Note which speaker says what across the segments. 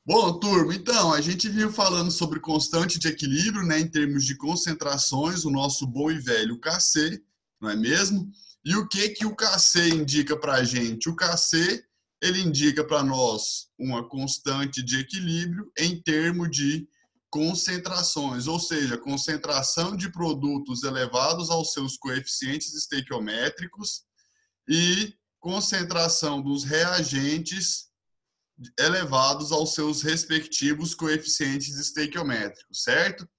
Speaker 1: Bom, turma, então, a gente vinha falando sobre constante de equilíbrio, né, em termos de concentrações, o nosso bom e velho Kc, não é mesmo? E o que que o Kc indica para a gente? O Kc, ele indica para nós uma constante de equilíbrio em termos de concentrações, ou seja, concentração de produtos elevados aos seus coeficientes estequiométricos e concentração dos reagentes elevados aos seus respectivos coeficientes estequiométricos, certo?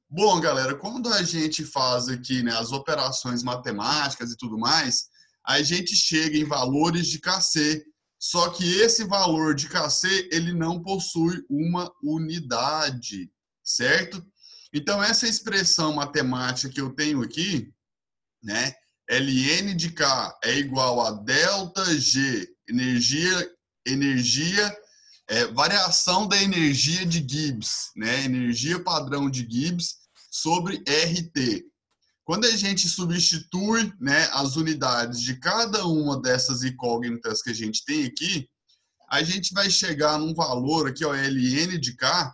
Speaker 1: Bom, galera, quando a gente faz aqui, né, as operações matemáticas e tudo mais, a gente chega em valores de Kc. Só que esse valor de Kc, ele não possui uma unidade, certo? Então, essa expressão matemática que eu tenho aqui, né, ln de K é igual a ΔG, energia variação da energia de Gibbs, né? Energia padrão de Gibbs sobre RT. Quando a gente substitui, né, as unidades de cada uma dessas incógnitas que a gente tem aqui, a gente vai chegar num valor aqui, ó, ln de K,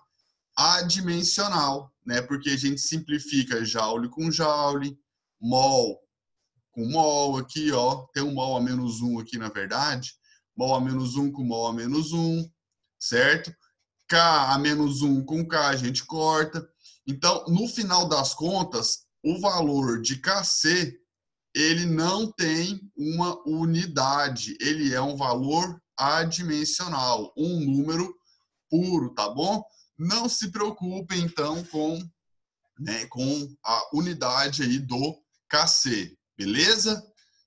Speaker 1: adimensional, né? Porque a gente simplifica joule com joule, mol com mol aqui, ó, tem um mol a menos 1 aqui, na verdade, mol a menos 1 com mol a menos 1, certo? K a menos 1 com K a gente corta. Então, no final das contas, o valor de Kc, ele não tem uma unidade, ele é um valor adimensional, um número puro, tá bom? Não se preocupem, então, com a unidade aí do Kc, beleza?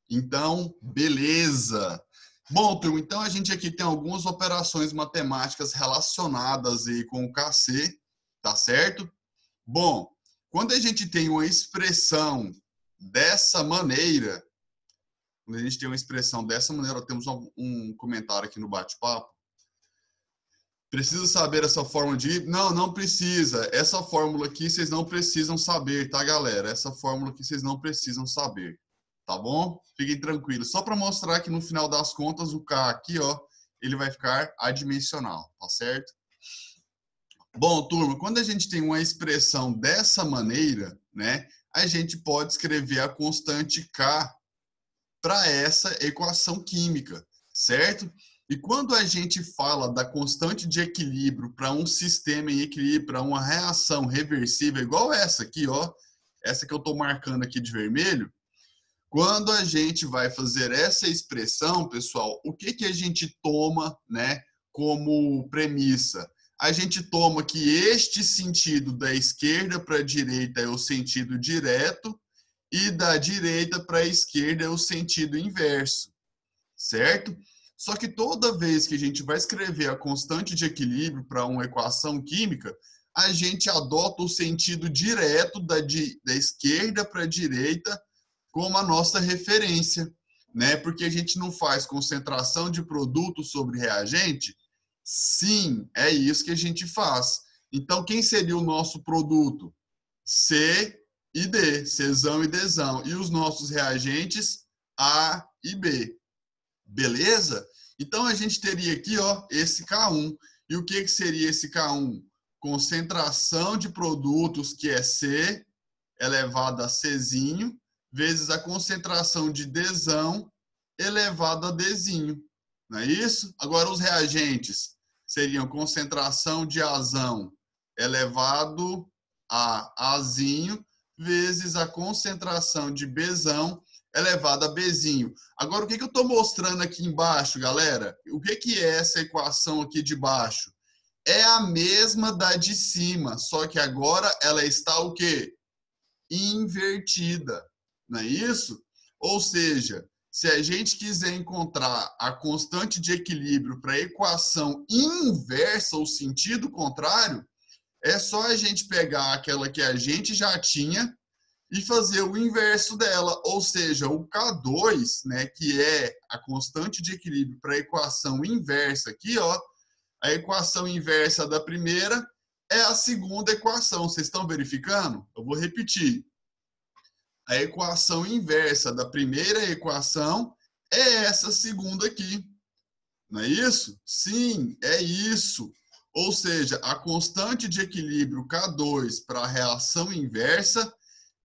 Speaker 1: Então, beleza. Bom, turma, então a gente aqui tem algumas operações matemáticas relacionadas aí com o Kc, tá certo? Bom, quando a gente tem uma expressão dessa maneira, temos um comentário aqui no bate-papo. Precisa saber essa fórmula de... Não precisa. Essa fórmula aqui vocês não precisam saber, tá, galera? Essa fórmula aqui vocês não precisam saber, tá bom? Fiquem tranquilos. Só para mostrar que no final das contas o K aqui, ó, ele vai ficar adimensional, tá certo? Bom, turma, quando a gente tem uma expressão dessa maneira, né, a gente pode escrever a constante K para essa equação química, certo? E quando a gente fala da constante de equilíbrio para um sistema em equilíbrio, para uma reação reversível, igual essa aqui, ó, essa que eu estou marcando aqui de vermelho, quando a gente vai fazer essa expressão, pessoal, o que que a gente toma, né, como premissa? A gente toma que este sentido da esquerda para a direita é o sentido direto e da direita para a esquerda é o sentido inverso, certo? Só que toda vez que a gente vai escrever a constante de equilíbrio para uma equação química, a gente adota o sentido direto da esquerda para a direita como a nossa referência, né? Porque a gente não faz concentração de produto sobre reagente. Sim, é isso que a gente faz. Então, quem seria o nosso produto? C e D, Czão e Dzão. E os nossos reagentes, A e B. Beleza? Então, a gente teria aqui, ó, esse K1. E o que seria esse K1? Concentração de produtos, que é C, elevado a Czinho, vezes a concentração de Dzão, elevado a Dzinho. Não é isso? Agora, os reagentes seriam concentração de Azão, elevado a Azinho, vezes a concentração de Bzão, elevado a Bzinho. Agora, o que eu estou mostrando aqui embaixo, galera? O que é essa equação aqui de baixo? É a mesma da de cima, só que agora ela está o quê? Invertida, não é isso? Ou seja, se a gente quiser encontrar a constante de equilíbrio para a equação inversa, ou sentido contrário, é só a gente pegar aquela que a gente já tinha e fazer o inverso dela, ou seja, o K2, né, que é a constante de equilíbrio para a equação inversa aqui, ó, a equação inversa da primeira é a segunda equação. Vocês estão verificando? Eu vou repetir. A equação inversa da primeira equação é essa segunda aqui. Não é isso? Sim, é isso. Ou seja, a constante de equilíbrio K2 para a reação inversa,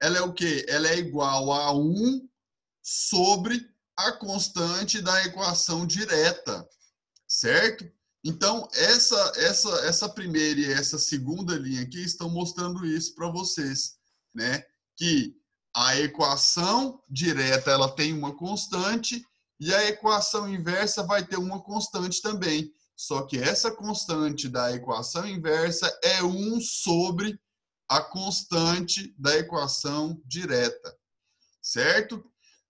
Speaker 1: ela é o quê? Ela é igual a 1 sobre a constante da equação direta, certo? Então, essa primeira e essa segunda linha aqui estão mostrando isso para vocês, né? Que a equação direta ela tem uma constante e a equação inversa vai ter uma constante também. Só que essa constante da equação inversa é 1 sobre a constante da equação direta, certo?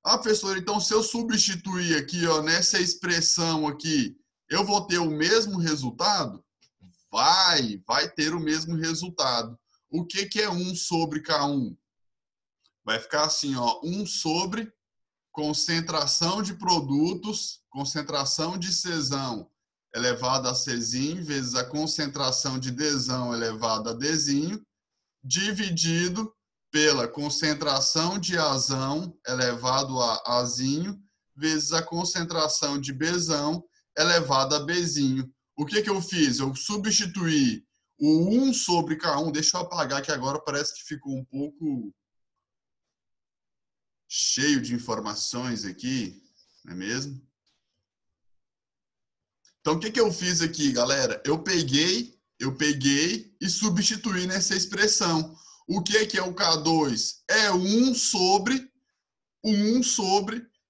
Speaker 1: Ah, professor, então se eu substituir aqui, ó, nessa expressão aqui, eu vou ter o mesmo resultado? Vai ter o mesmo resultado. O que é 1 sobre K1? Vai ficar assim, ó, 1 sobre concentração de produtos, concentração de Czão elevado a Czinho, vezes a concentração de Dzão elevado a Dzinho, dividido pela concentração de Azão elevado a Azinho, vezes a concentração de Bzão elevado a Bzinho. O que eu fiz? Eu substituí o 1 sobre K1, deixa eu apagar que agora parece que ficou um pouco cheio de informações aqui, não é mesmo? Então, o que eu fiz aqui, galera? Eu peguei e substituí nessa expressão. O que é o K2? É 1 sobre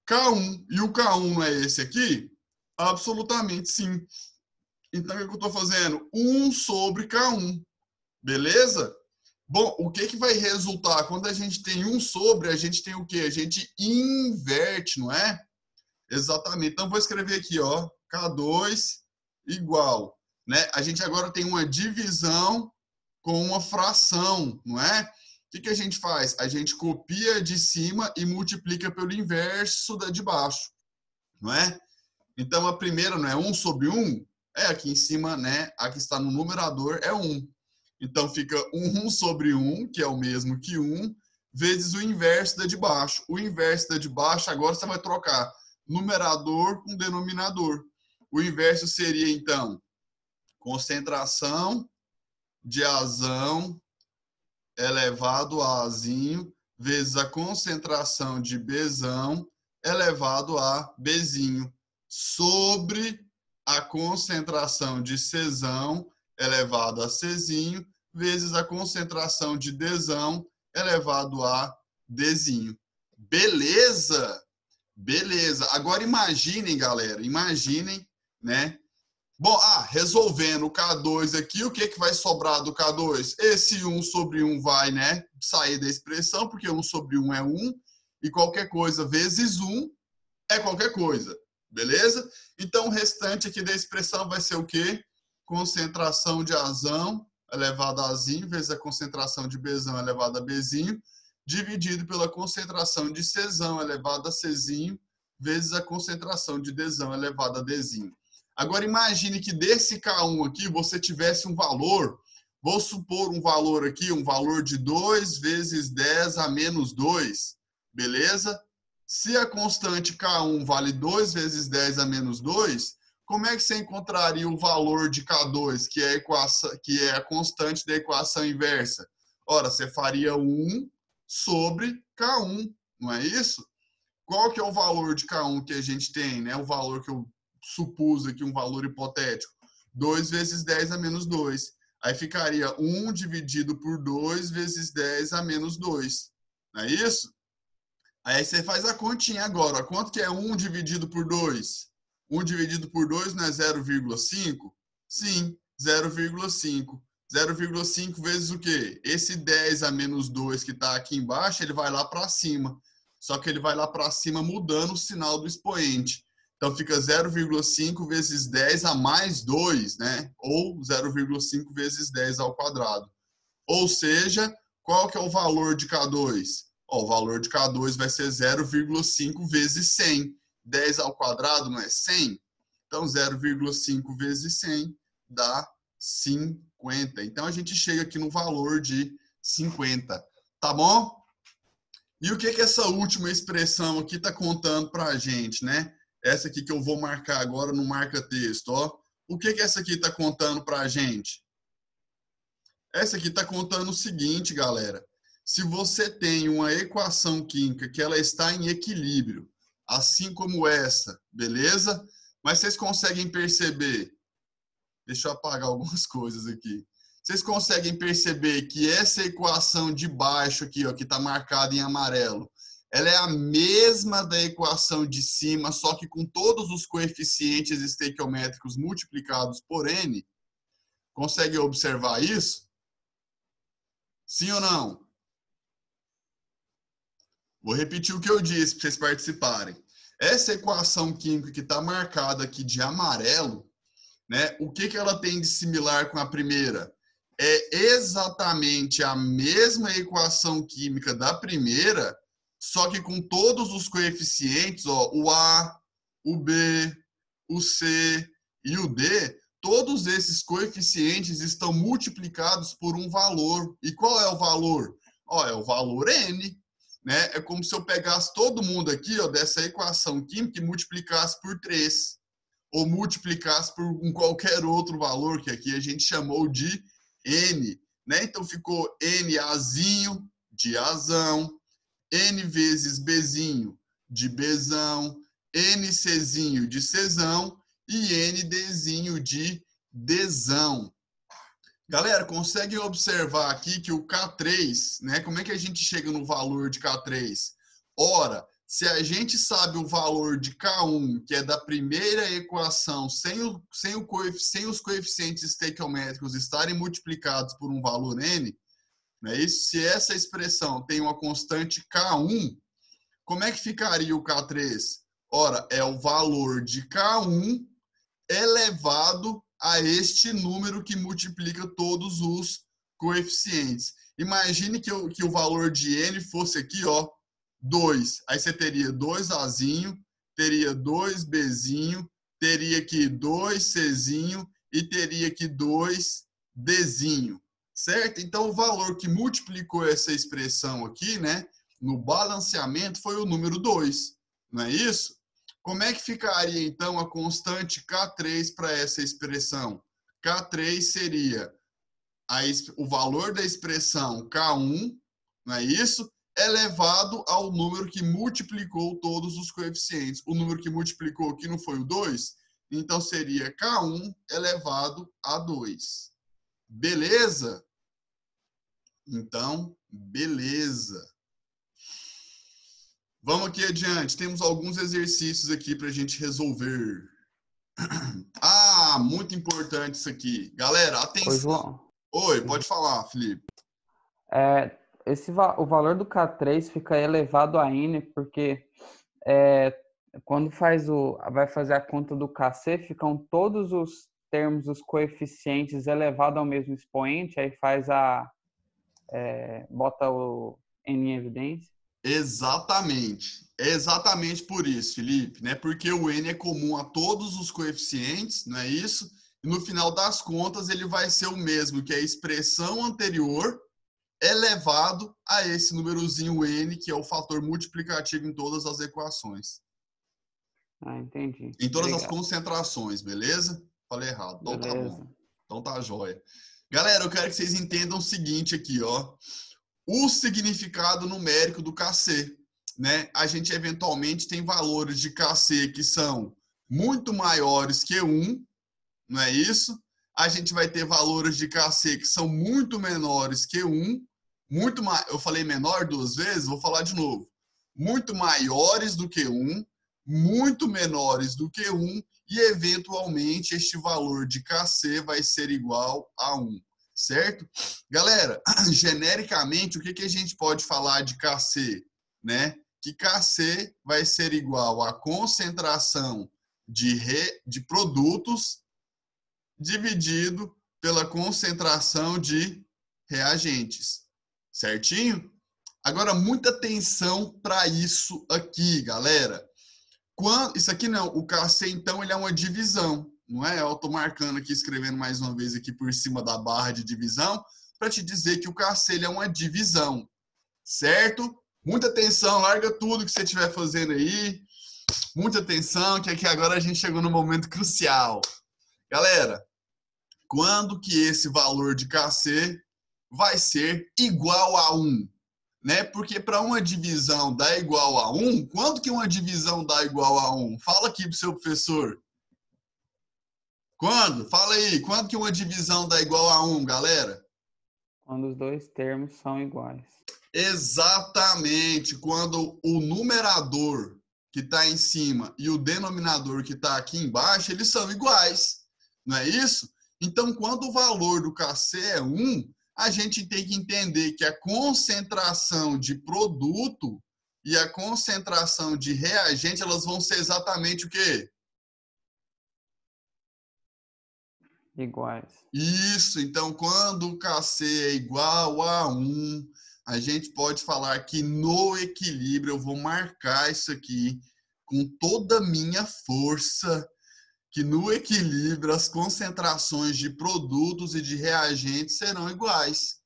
Speaker 1: K1. E o K1 não é esse aqui? Absolutamente sim. Então, o que eu estou fazendo? 1 sobre K1. Beleza? Bom, o que vai resultar? Quando a gente tem 1 sobre, a gente tem o quê? A gente inverte, não é? Exatamente. Então, vou escrever aqui, ó, K2 igual, né? A gente agora tem uma divisão com uma fração, não é? O que a gente faz? A gente copia de cima e multiplica pelo inverso da de baixo, não é? Então, a primeira não é 1 sobre 1? É aqui em cima, né? Aqui está no numerador, é 1. Então, fica 1 sobre 1, que é o mesmo que 1, vezes o inverso da de baixo. O inverso da de baixo, agora você vai trocar numerador com denominador. O inverso seria, então, concentração de Azão elevado a Azinho vezes a concentração de Bzão elevado a Bzinho sobre a concentração de Czão elevado a Czinho vezes a concentração de Dzão elevado a Dzinho. Beleza? Beleza. Agora imaginem, galera, imaginem, né? Bom, resolvendo o K2 aqui, o que vai sobrar do K2? Esse 1 sobre 1 vai, né, sair da expressão, porque 1 sobre 1 é 1, e qualquer coisa vezes 1 é qualquer coisa, beleza? Então, o restante aqui da expressão vai ser o quê? Concentração de Azão elevado a Azinho, vezes a concentração de Bzão elevado a Bzinho, dividido pela concentração de Czão elevado a Czinho, vezes a concentração de Dzão elevado a Dzinho. Agora, imagine que desse K1 aqui você tivesse um valor, vou supor um valor aqui, um valor de 2 vezes 10 a menos 2, beleza? Se a constante K1 vale 2 vezes 10 a menos 2, como é que você encontraria o valor de K2, que é a constante da equação inversa? Ora, você faria 1 sobre K1, não é isso? Qual que é o valor de K1 que a gente tem, né? O valor que eu supus aqui, um valor hipotético. 2 vezes 10 a menos 2. Aí ficaria 1 dividido por 2 vezes 10 a menos 2. Não é isso? Aí você faz a continha agora. Quanto que é 1 dividido por 2? 1 dividido por 2 não é 0,5? Sim, 0,5. 0,5 vezes o quê? Esse 10 a menos 2 que está aqui embaixo, ele vai lá para cima. Só que ele vai lá para cima mudando o sinal do expoente. Então, fica 0,5 vezes 10 a mais 2, né? Ou 0,5 vezes 10 ao quadrado. Ou seja, qual que é o valor de K2? Ó, o valor de K2 vai ser 0,5 vezes 100. 10 ao quadrado não é 100? Então, 0,5 vezes 100 dá 50. Então, a gente chega aqui no valor de 50. Tá bom? E o que essa última expressão aqui está contando para a gente, né? Essa aqui que eu vou marcar agora no marca-texto, ó. o que essa aqui está contando para a gente? Essa aqui está contando o seguinte, galera. Se você tem uma equação química que ela está em equilíbrio, assim como essa, beleza? Mas vocês conseguem perceber... Deixa eu apagar algumas coisas aqui. Vocês conseguem perceber que essa equação de baixo aqui, ó, que está marcada em amarelo, ela é a mesma da equação de cima, só que com todos os coeficientes estequiométricos multiplicados por n? Consegue observar isso? Sim ou não? Vou repetir o que eu disse para vocês participarem. Essa equação química que está marcada aqui de amarelo, né, o que ela tem de similar com a primeira? É exatamente a mesma equação química da primeira, só que com todos os coeficientes, ó, o A, o B, o C e o D, todos esses coeficientes estão multiplicados por um valor. E qual é o valor? Ó, é o valor N. Né? É como se eu pegasse todo mundo aqui, ó, dessa equação química e multiplicasse por 3. Ou multiplicasse por qualquer outro valor, que aqui a gente chamou de N. Né? Então ficou NAzinho de Azão, N vezes Bzinho de Bzão, NCzinho de Czão e NDzinho de Dzão. Galera, conseguem observar aqui que o K3, né? Como é que a gente chega no valor de K3? Ora, se a gente sabe o valor de K1, que é da primeira equação, sem os coeficientes estequiométricos estarem multiplicados por um valor N, né? Isso, se essa expressão tem uma constante K1, como é que ficaria o K3? Ora, é o valor de K1 elevado a este número que multiplica todos os coeficientes. Imagine que o valor de N fosse aqui, ó, 2. Aí você teria 2Azinho, teria 2Bzinho, teria aqui 2Czinho e teria aqui 2Dzinho, certo? Então, o valor que multiplicou essa expressão aqui, né, no balanceamento foi o número 2, não é isso? Como é que ficaria, então, a constante K3 para essa expressão? K3 seria o valor da expressão K1, não é isso? Elevado ao número que multiplicou todos os coeficientes. O número que multiplicou aqui não foi o 2? Então, seria K1 elevado a 2. Beleza? Então, beleza. Vamos aqui adiante. Temos alguns exercícios aqui para a gente resolver. Ah, muito importante isso aqui. Galera, atenção.
Speaker 2: Oi, João.
Speaker 1: Oi, pode falar, Felipe.
Speaker 2: O valor do K3 fica elevado a N porque quando vai fazer a conta do KC, ficam todos os termos, os coeficientes elevados ao mesmo expoente, aí bota o N em evidência.
Speaker 1: Exatamente. É exatamente por isso, Felipe, né? Porque o N é comum a todos os coeficientes, não é isso? E no final das contas, ele vai ser o mesmo que a expressão anterior elevado a esse númerozinho N, que é o fator multiplicativo em todas as equações.
Speaker 2: Ah, entendi.
Speaker 1: Em todas
Speaker 2: Obrigado.
Speaker 1: as concentrações, beleza? Falei errado. Então
Speaker 2: Beleza.
Speaker 1: tá bom. Então tá jóia. Galera, eu quero que vocês entendam o seguinte aqui, ó. O significado numérico do KC, né? A gente eventualmente tem valores de KC que são muito maiores que 1, não é isso? A gente vai ter valores de KC que são muito menores que 1, eu falei menor 2 vezes, vou falar de novo. Muito maiores do que 1, muito menores do que 1 e eventualmente este valor de KC vai ser igual a 1. Certo? Galera, genericamente, o que a gente pode falar de KC? Né? Que KC vai ser igual à concentração de produtos dividido pela concentração de reagentes. Certinho? Agora, muita atenção para isso aqui, galera. Isso aqui não, o KC, então, ele é uma divisão. Não é? Eu estou marcando aqui, escrevendo mais uma vez aqui por cima da barra de divisão, para te dizer que o KC ele é uma divisão, certo? Muita atenção, larga tudo que você estiver fazendo aí, muita atenção, que aqui agora a gente chegou no momento crucial. Galera, quando que esse valor de KC vai ser igual a 1? Né? Porque para uma divisão dar igual a 1, quando que uma divisão dá igual a 1? Fala aqui para o seu professor. Quando? Fala aí, quando que uma divisão dá igual a 1, galera?
Speaker 2: Quando os dois termos são iguais.
Speaker 1: Exatamente, quando o numerador que está em cima e o denominador que está aqui embaixo, eles são iguais, não é isso? Então, quando o valor do KC é 1, a gente tem que entender que a concentração de produto e a concentração de reagente, elas vão ser exatamente o quê?
Speaker 2: Iguais.
Speaker 1: Isso, então quando o KC é igual a 1, a gente pode falar que no equilíbrio, eu vou marcar isso aqui com toda a minha força, que no equilíbrio as concentrações de produtos e de reagentes serão iguais,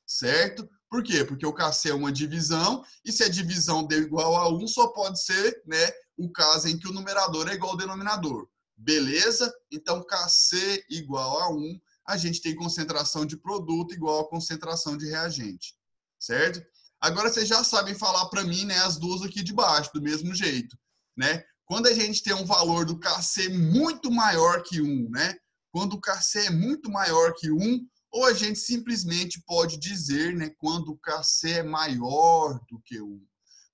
Speaker 1: certo? Por quê? Porque o KC é uma divisão, e se a divisão deu igual a 1, só pode ser, né, o caso em que o numerador é igual ao denominador. Beleza? Então, KC igual a 1, a gente tem concentração de produto igual a concentração de reagente, certo? Agora, vocês já sabem falar para mim, né, as duas aqui de baixo, do mesmo jeito, né? Quando a gente tem um valor do KC muito maior que 1, né? Quando o KC é muito maior que 1, ou a gente simplesmente pode dizer, né, quando o KC é maior do que 1.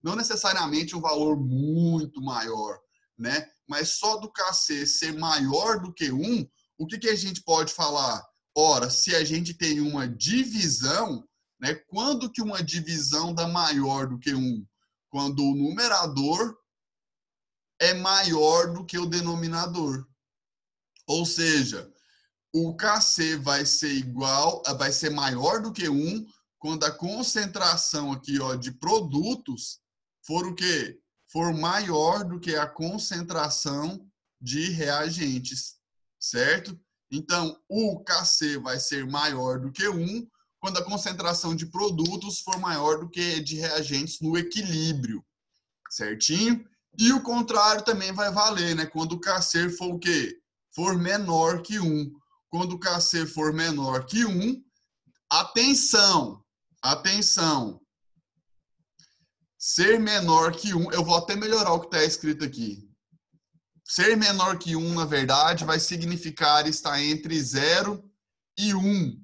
Speaker 1: Não necessariamente um valor muito maior, né? Mas só do KC ser maior do que 1, o que a gente pode falar? Ora, se a gente tem uma divisão, né, quando que uma divisão dá maior do que 1? Quando o numerador é maior do que o denominador. Ou seja, o KC vai ser maior do que 1 quando a concentração aqui, ó, de produtos for o quê? For maior do que a concentração de reagentes, certo? Então, o KC vai ser maior do que 1 quando a concentração de produtos for maior do que de reagentes no equilíbrio, certinho? E o contrário também vai valer, né? Quando o KC for o quê? For menor que 1. Quando o KC for menor que 1, atenção, atenção. Ser menor que 1, eu vou até melhorar o que está escrito aqui. Ser menor que 1, na verdade, vai significar estar entre 0 e 1.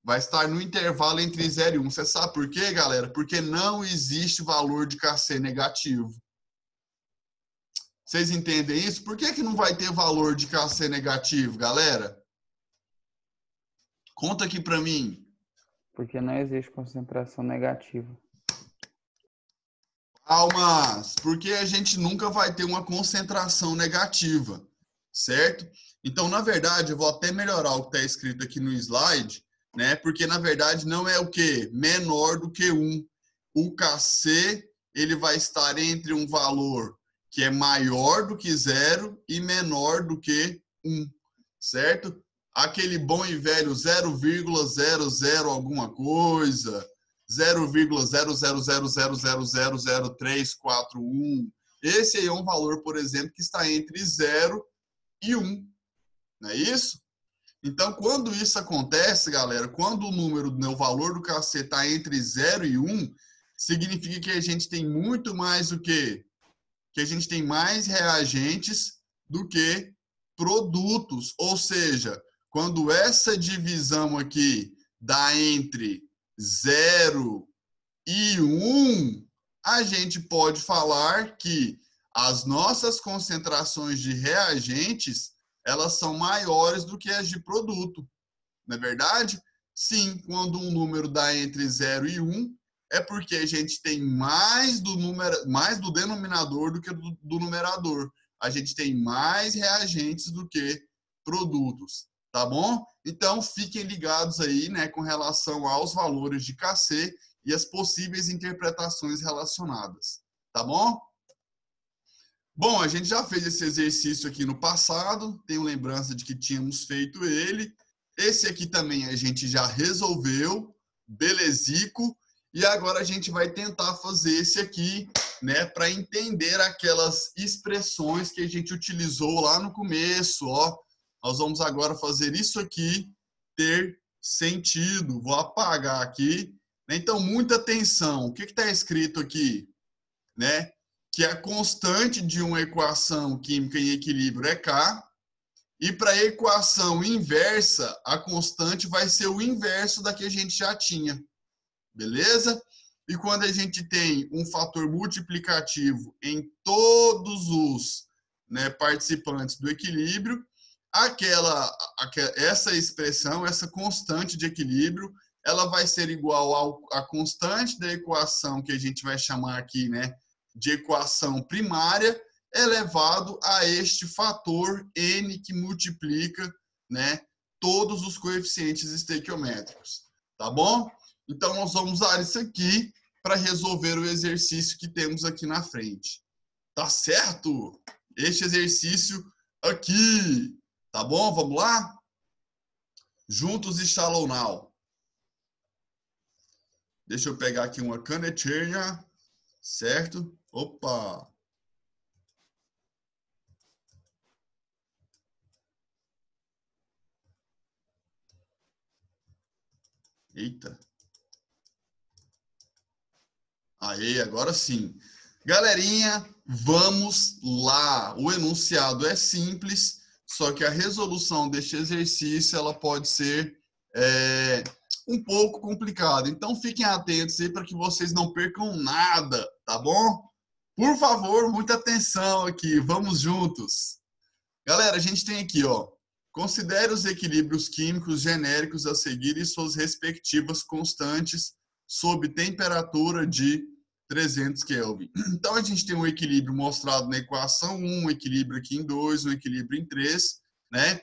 Speaker 1: Vai estar no intervalo entre 0 e 1. Você sabe por quê, galera? Porque não existe valor de KC negativo. Vocês entendem isso? Por que não vai ter valor de KC negativo, galera? Conta aqui para mim.
Speaker 2: Porque não existe concentração negativa.
Speaker 1: Palmas, porque a gente nunca vai ter uma concentração negativa, certo? Então, na verdade, eu vou até melhorar o que está escrito aqui no slide, né? Porque, na verdade, não é o quê? Menor do que 1. O KC, ele vai estar entre um valor que é maior do que 0 e menor do que 1, certo? Aquele bom e velho 0,00 alguma coisa, 0,0000000341. Esse aí é um valor, por exemplo, que está entre 0 e 1. Não é isso? Então, quando isso acontece, galera, quando o valor do KC está entre 0 e 1, significa que a gente tem muito mais o quê? Que a gente tem mais reagentes do que produtos. Ou seja, quando essa divisão aqui dá entre 0 e 1, a gente pode falar que as nossas concentrações de reagentes, elas são maiores do que as de produto. Não é verdade? Sim, quando um número dá entre 0 e 1, é porque a gente tem mais do denominador do que do numerador. A gente tem mais reagentes do que produtos, tá bom? Então, fiquem ligados aí, né, com relação aos valores de KC e as possíveis interpretações relacionadas, tá bom? Bom, a gente já fez esse exercício aqui no passado, tenho lembrança de que tínhamos feito ele. Esse aqui também a gente já resolveu, belezico. E agora a gente vai tentar fazer esse aqui, né, para entender aquelas expressões que a gente utilizou lá no começo, ó. nós vamos agora fazer isso aqui ter sentido. Vou apagar aqui. Então, muita atenção. O que está escrito aqui? Né? Que a constante de uma equação química em equilíbrio é K. E para a equação inversa, a constante vai ser o inverso da que a gente já tinha. Beleza? E quando a gente tem um fator multiplicativo em todos os, né, participantes do equilíbrio, essa expressão, essa constante de equilíbrio, ela vai ser igual à constante da equação que a gente vai chamar aqui, né, de equação primária, elevado a este fator n que multiplica, né, todos os coeficientes estequiométricos. Tá bom? Então, nós vamos usar isso aqui para resolver o exercício que temos aqui na frente. Tá certo? Este exercício aqui. Tá bom? Vamos lá? Juntos e Shallow Now. Deixa eu pegar aqui uma canetinha. Certo? Opa! Eita! Aí, agora sim. Galerinha, vamos lá. O enunciado é simples, só que a resolução deste exercício ela pode ser um pouco complicada. Então, fiquem atentos aí para que vocês não percam nada, tá bom? Por favor, muita atenção aqui. Vamos juntos. Galera, a gente tem aqui, ó. Considere os equilíbrios químicos genéricos a seguir e suas respectivas constantes sob temperatura de 300 Kelvin. Então, a gente tem um equilíbrio mostrado na equação 1, um equilíbrio aqui em 2, um equilíbrio em 3, né?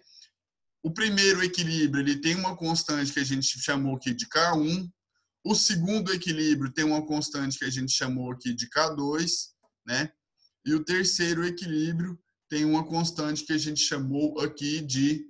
Speaker 1: O primeiro equilíbrio, ele tem uma constante que a gente chamou aqui de K1. O segundo equilíbrio tem uma constante que a gente chamou aqui de K2, né? E o terceiro equilíbrio tem uma constante que a gente chamou aqui de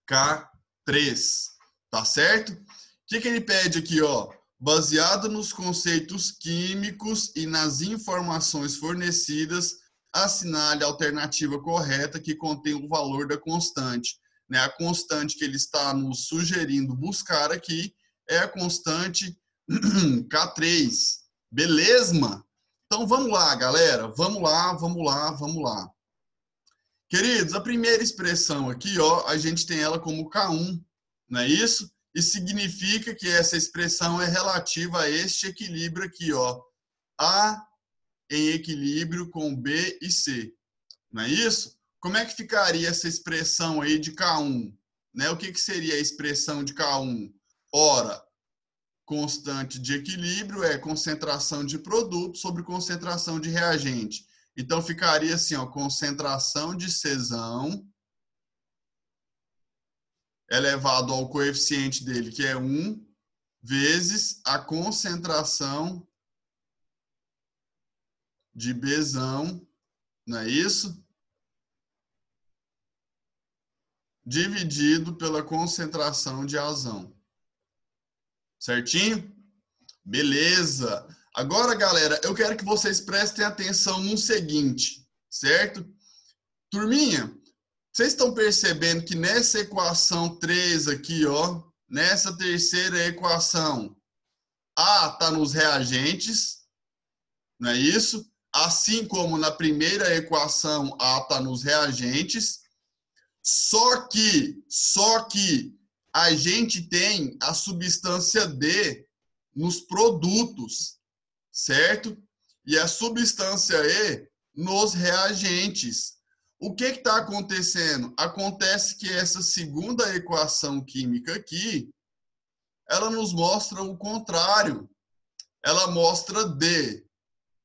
Speaker 1: K3, tá certo? O que ele pede aqui, ó? Baseado nos conceitos químicos e nas informações fornecidas, assinale a alternativa correta que contém o valor da constante. Né? A constante que ele está nos sugerindo buscar aqui é a constante K3. Beleza? Então vamos lá, galera. Vamos lá. Queridos, a primeira expressão aqui, ó, a gente tem ela como K1, não é isso? E significa que essa expressão é relativa a este equilíbrio aqui, ó. A em equilíbrio com B e C. Não é isso? Como é que ficaria essa expressão aí de K1? Né? O que seria a expressão de K1? Ora, constante de equilíbrio é concentração de produto sobre concentração de reagente. Então, ficaria assim, ó, concentração de Czão elevado ao coeficiente dele, que é 1, vezes a concentração de Bzão, não é isso? Dividido pela concentração de Azão. Certinho? Beleza! Agora, galera, eu quero que vocês prestem atenção no seguinte, certo? Turminha, vocês estão percebendo que nessa equação 3 aqui, ó, nessa terceira equação, A está nos reagentes, não é isso? Assim como na primeira equação, A está nos reagentes. Só que a gente tem a substância D nos produtos, certo? E a substância E nos reagentes. O que está acontecendo? Acontece que essa segunda equação química aqui, ela nos mostra o contrário. Ela mostra D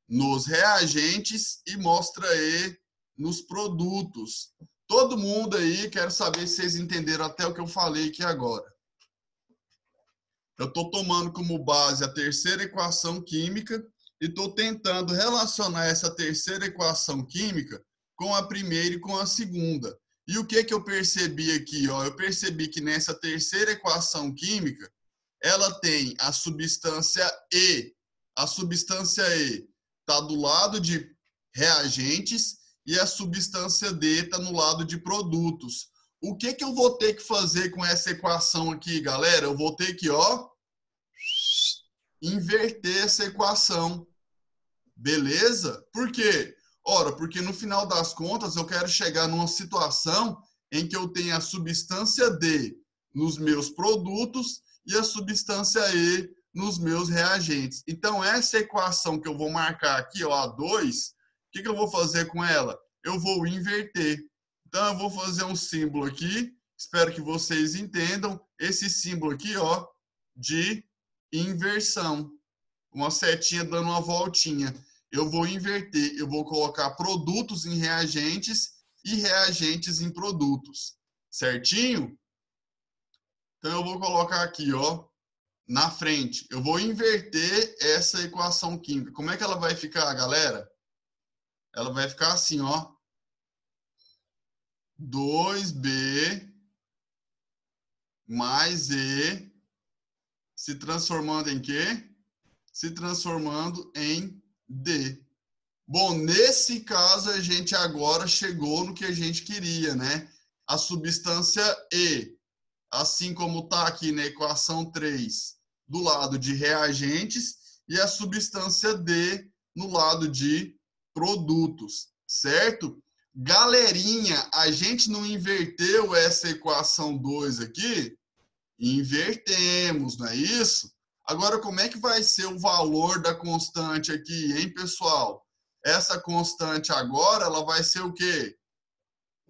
Speaker 1: nos reagentes e mostra E nos produtos. Todo mundo aí, quero saber se vocês entenderam até o que eu falei aqui agora. Eu estou tomando como base a terceira equação química e estou tentando relacionar essa terceira equação química com a primeira e com a segunda. E o que eu percebi aqui? Ó? Eu percebi que nessa terceira equação química, ela tem a substância E. A substância E está do lado de reagentes e a substância D está no lado de produtos. o que eu vou ter que fazer com essa equação aqui, galera? Eu vou ter que, ó, inverter essa equação. Beleza? Por quê? Ora, porque no final das contas eu quero chegar numa situação em que eu tenho a substância D nos meus produtos e a substância E nos meus reagentes. Então, essa equação que eu vou marcar aqui, ó, a 2, o que eu vou fazer com ela? Eu vou inverter. Então, eu vou fazer um símbolo aqui, espero que vocês entendam, esse símbolo aqui, ó, de inversão. Uma setinha dando uma voltinha. Eu vou inverter, eu vou colocar produtos em reagentes e reagentes em produtos. Certinho? Então, eu vou colocar aqui, ó, na frente. Eu vou inverter essa equação química. Como é que ela vai ficar, galera? Ela vai ficar assim, ó. 2B mais E se transformando em quê? Se transformando em D. Bom, nesse caso, a gente agora chegou no que a gente queria, né? A substância E, assim como está aqui na equação 3, do lado de reagentes, e a substância D no lado de produtos, certo? Galerinha, a gente não inverteu essa equação 2 aqui? Invertemos, não é isso? Agora, como é que vai ser o valor da constante aqui, hein, pessoal? Essa constante agora, ela vai ser o quê?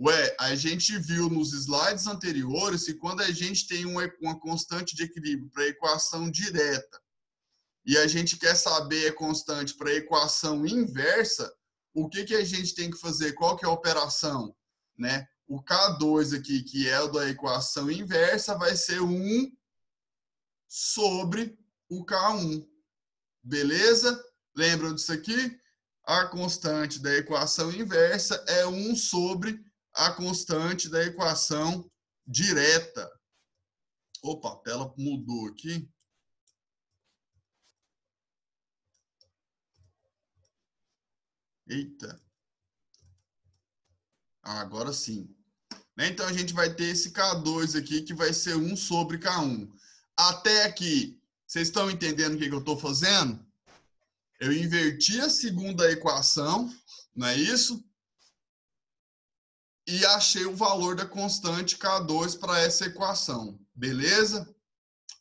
Speaker 1: Ué, a gente viu nos slides anteriores que quando a gente tem uma constante de equilíbrio para a equação direta e a gente quer saber a constante para a equação inversa, o que a gente tem que fazer? Qual que é a operação? Né? O K2 aqui, que é o da equação inversa, vai ser 1 sobre o K1. Beleza? Lembram disso aqui? A constante da equação inversa é 1 sobre a constante da equação direta. Opa, a tela mudou aqui. Eita. Agora sim. Então, a gente vai ter esse K2 aqui, que vai ser 1 sobre K1. Até aqui, vocês estão entendendo o que eu estou fazendo? Eu inverti a segunda equação, não é isso? E achei o valor da constante K2 para essa equação. Beleza?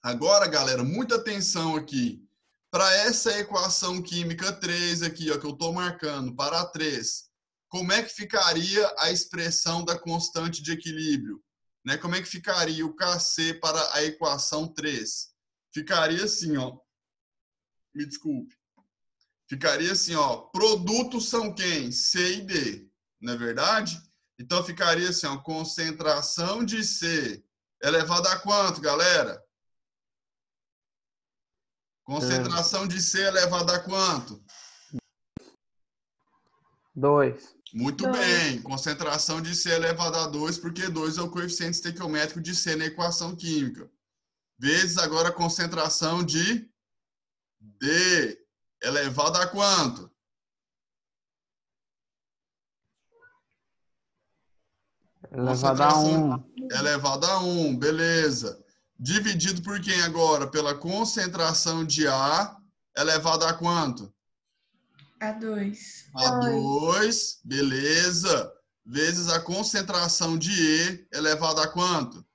Speaker 1: Agora, galera, muita atenção aqui. Para essa equação química 3 aqui, ó, que eu estou marcando, para 3, como é que ficaria a expressão da constante de equilíbrio? Né? Como é que ficaria o Kc para a equação 3? Ficaria assim, ó. Me desculpe. Ficaria assim, ó. Produtos são quem? C e D. Não é verdade? Então, ficaria assim, ó. Concentração de C elevado a quanto, galera? Concentração de C elevado a quanto?
Speaker 2: 2.
Speaker 1: Muito bem. Concentração de C elevado a 2, porque 2 é o coeficiente estequiométrico de C na equação química. Vezes agora a concentração de D elevado a quanto?
Speaker 2: Elevado a 1.
Speaker 1: Elevado a 1, beleza. Dividido por quem agora? Pela concentração de A elevado a quanto?
Speaker 3: A 2.
Speaker 1: A 2, beleza. Vezes a concentração de E elevado a quanto?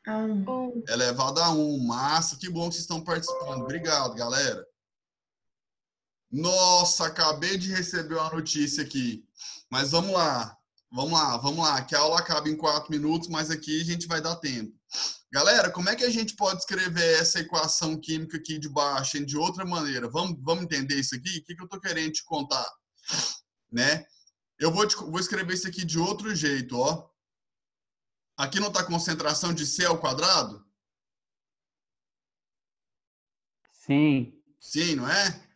Speaker 3: A 1.
Speaker 1: Elevado a 1. Massa, que bom que vocês estão participando. Obrigado, galera. Nossa, acabei de receber uma notícia aqui. Mas vamos lá. Vamos lá. Que a aula acaba em 4 minutos, mas aqui a gente vai dar tempo. Galera, como é que a gente pode escrever essa equação química aqui de baixo hein, de outra maneira? Vamos entender isso aqui? O que eu estou querendo te contar? Né? Eu vou escrever isso aqui de outro jeito, ó. Aqui não está concentração de C ao quadrado?
Speaker 2: Sim.
Speaker 1: Sim, não é?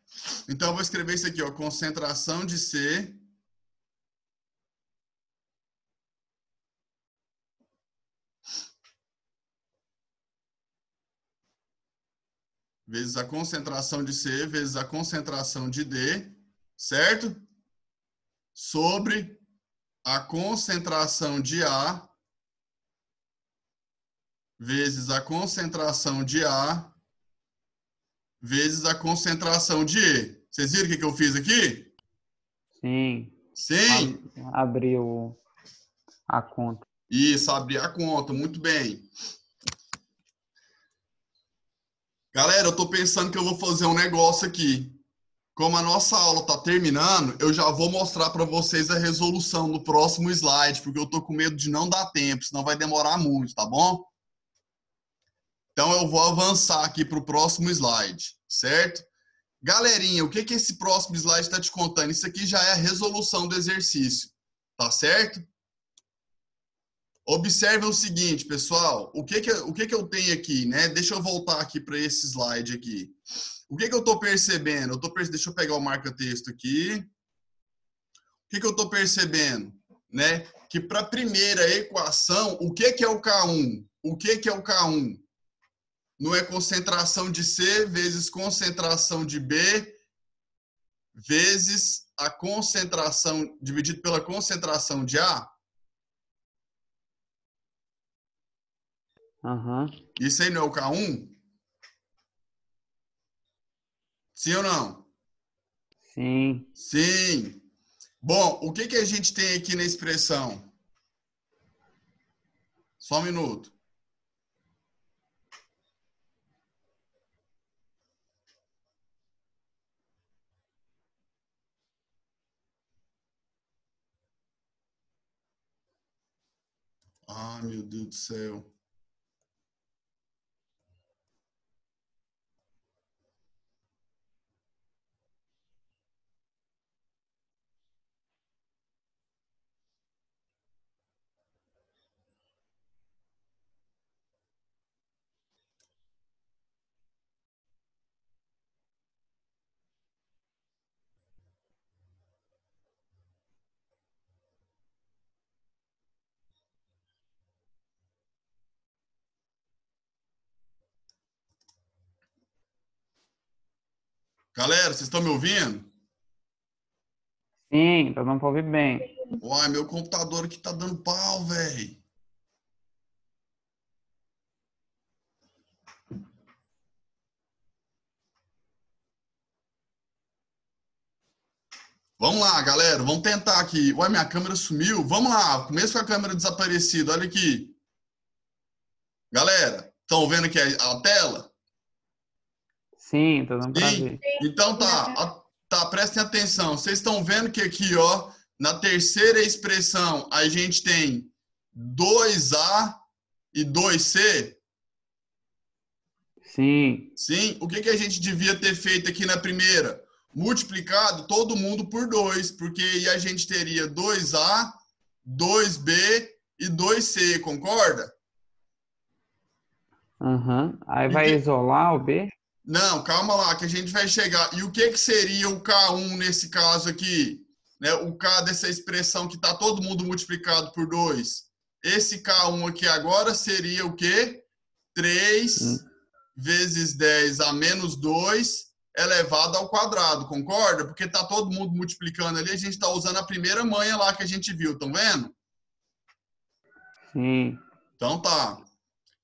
Speaker 1: Então, eu vou escrever isso aqui, ó. Concentração de C vezes a concentração de C vezes a concentração de D, certo? Sobre a concentração de A vezes a concentração de A vezes a concentração de E. Vocês viram o que eu fiz aqui?
Speaker 2: Sim.
Speaker 1: Sim?
Speaker 2: Abriu a conta.
Speaker 1: Isso, abri a conta. Muito bem. Galera, eu tô pensando que eu vou fazer um negócio aqui. Como a nossa aula está terminando, eu já vou mostrar para vocês a resolução no próximo slide, porque eu tô com medo de não dar tempo, senão vai demorar muito, tá bom? Então eu vou avançar aqui para o próximo slide, certo? Galerinha, o que que esse próximo slide está te contando? Isso aqui já é a resolução do exercício, tá certo? Observe o seguinte, pessoal, o que que eu tenho aqui, né? Deixa eu voltar aqui para esse slide aqui. O que que eu estou percebendo? Deixa eu pegar o marca-texto aqui. O que que eu estou percebendo? Né? Que para a primeira equação, o que que é o K1? O que que é o K1? Não é concentração de C vezes concentração de B vezes a concentração dividido pela concentração de A?
Speaker 2: Uhum.
Speaker 1: Isso aí não é o K1? Sim ou não?
Speaker 2: Sim.
Speaker 1: Sim. Bom, o que que a gente tem aqui na expressão? Só um minuto. Ah, meu Deus do céu. Galera, vocês estão me ouvindo?
Speaker 2: Sim, tá dando pra ouvir bem.
Speaker 1: Uai, meu computador aqui tá dando pau, velho. Vamos lá, galera. Vamos tentar aqui. Uai, minha câmera sumiu. Vamos lá. Mesmo com a câmera desaparecida. Olha aqui. Galera, estão vendo aqui a tela?
Speaker 2: Sim, tá dando pra
Speaker 1: Sim.
Speaker 2: ver.
Speaker 1: Então tá, prestem atenção. Vocês estão vendo que aqui, ó, na terceira expressão, a gente tem 2A e 2C?
Speaker 2: Sim.
Speaker 1: Sim. O que que a gente devia ter feito aqui na primeira? Multiplicado todo mundo por 2, porque aí a gente teria 2A, 2B e 2C, concorda?
Speaker 2: Uhum. Aí
Speaker 1: E
Speaker 2: vai isolar o B?
Speaker 1: Não, calma lá, que a gente vai chegar. E o que que seria o K1 nesse caso aqui? Né? O K dessa expressão que está todo mundo multiplicado por 2. Esse K1 aqui agora seria o quê? 3 vezes 10 a menos 2 elevado ao quadrado, concorda? Porque está todo mundo multiplicando ali, a gente está usando a primeira manha lá que a gente viu, estão vendo?
Speaker 2: Sim.
Speaker 1: Então tá.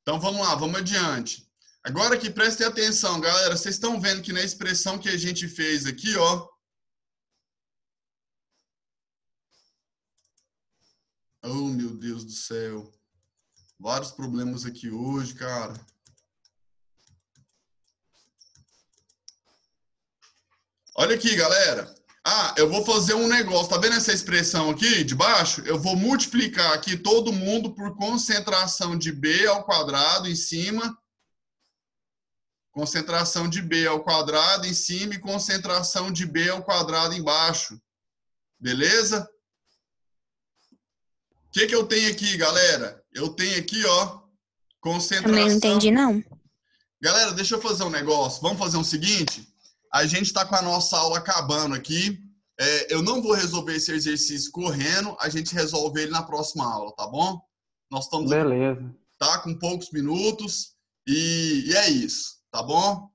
Speaker 1: Então vamos lá, vamos adiante. Agora que prestem atenção, galera, vocês estão vendo que na expressão que a gente fez aqui, ó. Oh, meu Deus do céu. Vários problemas aqui hoje, cara. Olha aqui, galera. Ah, eu vou fazer um negócio. Tá vendo essa expressão aqui de baixo? Eu vou multiplicar aqui todo mundo por concentração de B ao quadrado em cima. Concentração de B ao quadrado em cima e concentração de B ao quadrado embaixo. Beleza? O que que eu tenho aqui, galera? Eu tenho aqui, ó, concentração...
Speaker 4: Também não entendi, não.
Speaker 1: Galera, deixa eu fazer um negócio. Vamos fazer o seguinte? A gente está com a nossa aula acabando aqui. Eu não vou resolver esse exercício correndo. A gente resolve ele na próxima aula, tá bom? Nós estamos
Speaker 2: Beleza.
Speaker 1: aqui, tá, com poucos minutos. E é isso, tá bom?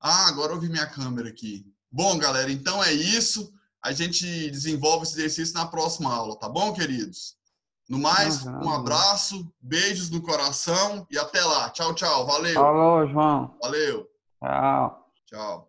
Speaker 1: Ah, agora eu vi minha câmera aqui. Bom, galera, então é isso. A gente desenvolve esse exercício na próxima aula, tá bom, queridos? No mais,
Speaker 2: Aham.
Speaker 1: um abraço, beijos no coração e até lá. Tchau, tchau. Valeu.
Speaker 2: Falou, João.
Speaker 1: Valeu.
Speaker 2: Tchau.
Speaker 1: Tchau.